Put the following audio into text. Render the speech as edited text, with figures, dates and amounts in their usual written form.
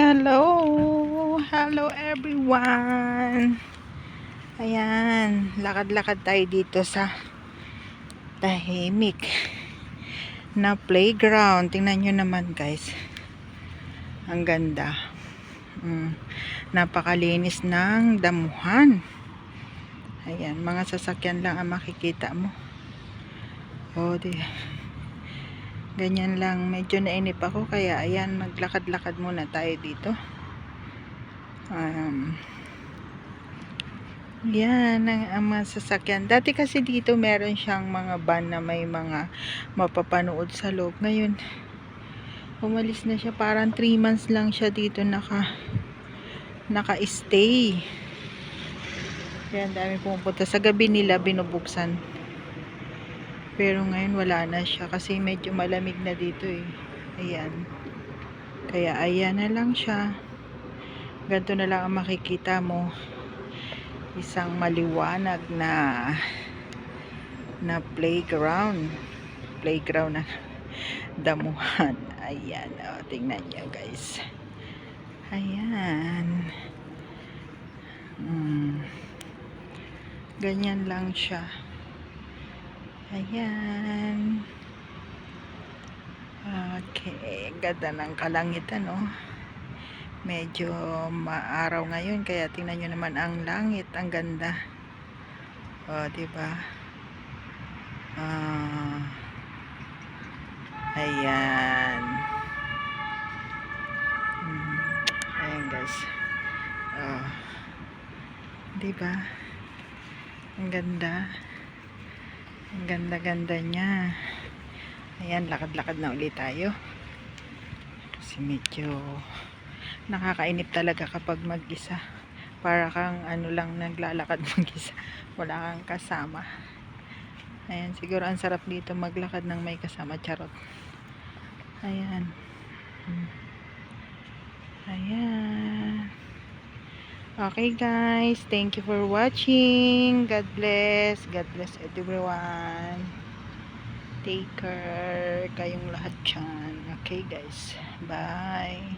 Hello! Hello everyone! Ayan, lakad-lakad tayo dito sa tahimik na playground. Tingnan nyo naman guys. Ang ganda. Napakalinis ng damuhan. Ayan, mga sasakyan lang ang makikita mo. Ganyan lang, medyo nainip ako kaya ayan, maglakad-lakad muna tayo dito. Yan ang mga sasakyan. Dati kasi dito meron siyang mga van na may mga mapapanood sa loob. Ngayon umalis na siya, parang 3 months lang siya dito naka-stay. Kaya dami pumupunta. Sa gabi nila binubuksan. Pero ngayon wala na siya kasi medyo malamig na dito eh. Ayan. Kaya ayan na lang siya. Ganito na lang ang makikita mo. Isang maliwanag na playground na damuhan. Ayan, tingnan nyo guys. Ayan. Ganyan lang siya. Ayan. Okay, ganda ng kalangitan, oh. Medyo maaraw ngayon kaya tingnan nyo naman ang langit, ang ganda. Diba? Ayan. Ayan guys. Diba? Ang ganda. Ang ganda-ganda niya. Ayan, lakad-lakad na ulit tayo. Kasi medyo nakakainip talaga kapag mag-isa. Para kang ano lang naglalakad mag-isa. Wala kang kasama. Ayan, siguro ang sarap dito maglakad ng may kasama. Charot. Ayan. Ayan. Okay guys, thank you for watching. God bless. God bless everyone. Take care kayong lahat dyan. Okay guys, bye.